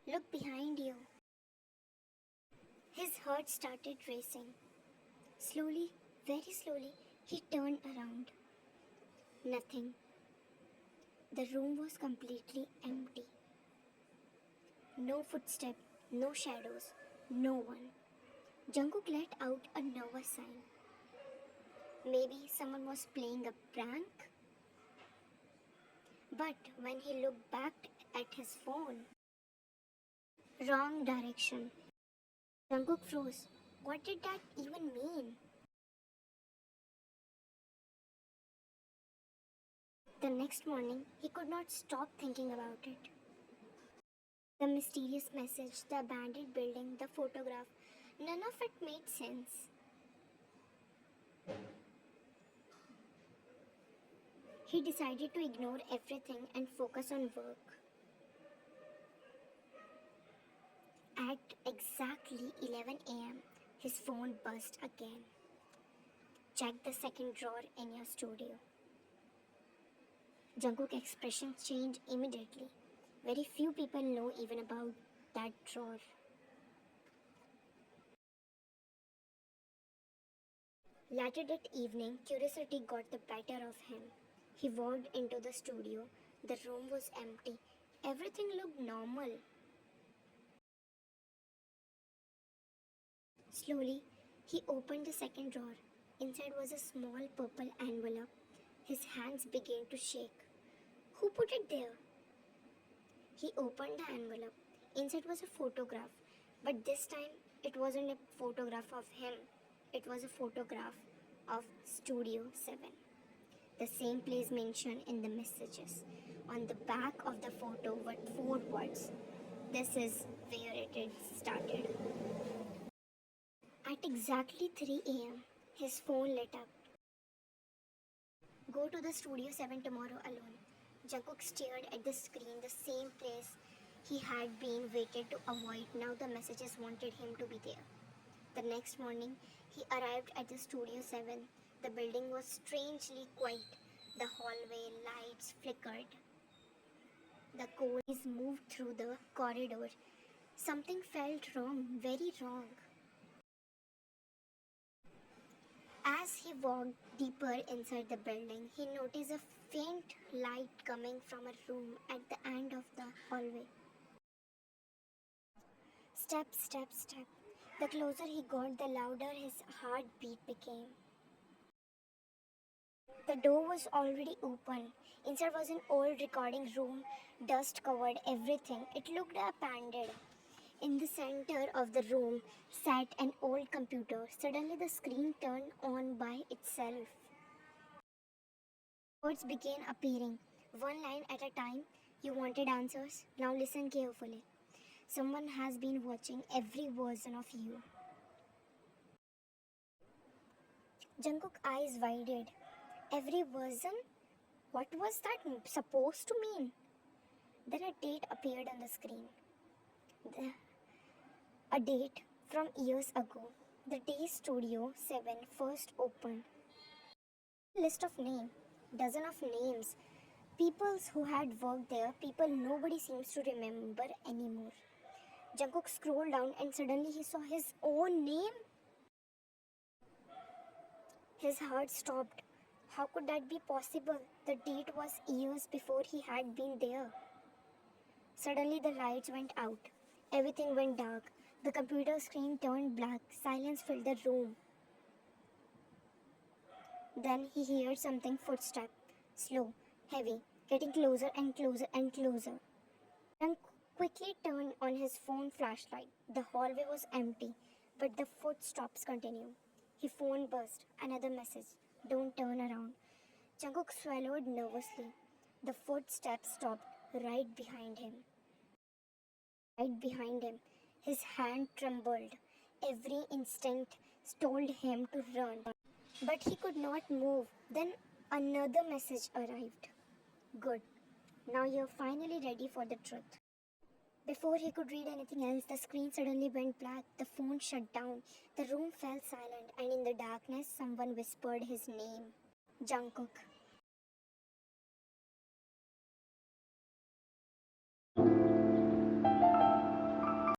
Look behind you. His heart started racing. Slowly, very slowly, he turned around. Nothing. The room was completely empty. No footstep, no shadows, no one. Jungkook let out a nervous sigh. Maybe someone was playing a prank? But when he looked back at his phone, wrong direction. Jungkook froze. What did that even mean? The next morning, he could not stop thinking about it. The mysterious message, the abandoned building, the photograph, none of it made sense. He decided to ignore everything and focus on work. At exactly 11 a.m., his phone buzzed again. Check the second drawer in your studio. Jungkook's expression changed immediately. Very few people know even about that drawer. Later that evening, curiosity got the better of him. He walked into the studio. The room was empty. Everything looked normal. Slowly, he opened the second drawer. Inside was a small purple envelope. His hands began to shake. Who put it there? He opened the envelope. Inside was a photograph. But this time, it wasn't a photograph of him. It was a photograph of Studio 7. The same place mentioned in the messages. On the back of the photo were 4 words. This is where it started. At exactly 3 a.m., his phone lit up. Go to the Studio 7 tomorrow alone. Jungkook stared at the screen, the same place he had been waited to avoid. Now the messages wanted him to be there. The next morning, he arrived at the Studio 7. The building was strangely quiet. The hallway lights flickered. The coolies moved through the corridor. Something felt wrong, very wrong. As he walked deeper inside the building, he noticed a faint light coming from a room at the end of the hallway. Step, step, step. The closer he got, the louder his heartbeat became. The door was already open. Inside was an old recording room. Dust covered everything. It looked abandoned. In the center of the room sat an old computer. Suddenly the screen turned on by itself. Words began appearing, one line at a time. You wanted answers? Now listen carefully. Someone has been watching every version of you. Jungkook's eyes widened. Every version? What was that supposed to mean? Then a date appeared on the screen. A date from years ago. The day Studio 7 first opened. List of names. Dozen of names. People who had worked there. People nobody seems to remember anymore. Jungkook scrolled down and suddenly he saw his own name. His heart stopped. How could that be possible? The date was years before he had been there. Suddenly the lights went out. Everything went dark. The computer screen turned black. Silence filled the room. Then he heard something footstep. Slow, heavy, getting closer and closer and closer. Jung quickly turned on his phone flashlight. The hallway was empty, but the footsteps continued. His phone buzzed. Another message. Don't turn around. Jungkook swallowed nervously. The footsteps stopped right behind him. Right behind him. His hand trembled. Every instinct told him to run. But he could not move. Then another message arrived. Good. Now you're finally ready for the truth. Before he could read anything else, the screen suddenly went black. The phone shut down. The room fell silent, and in the darkness, someone whispered his name. Jungkook.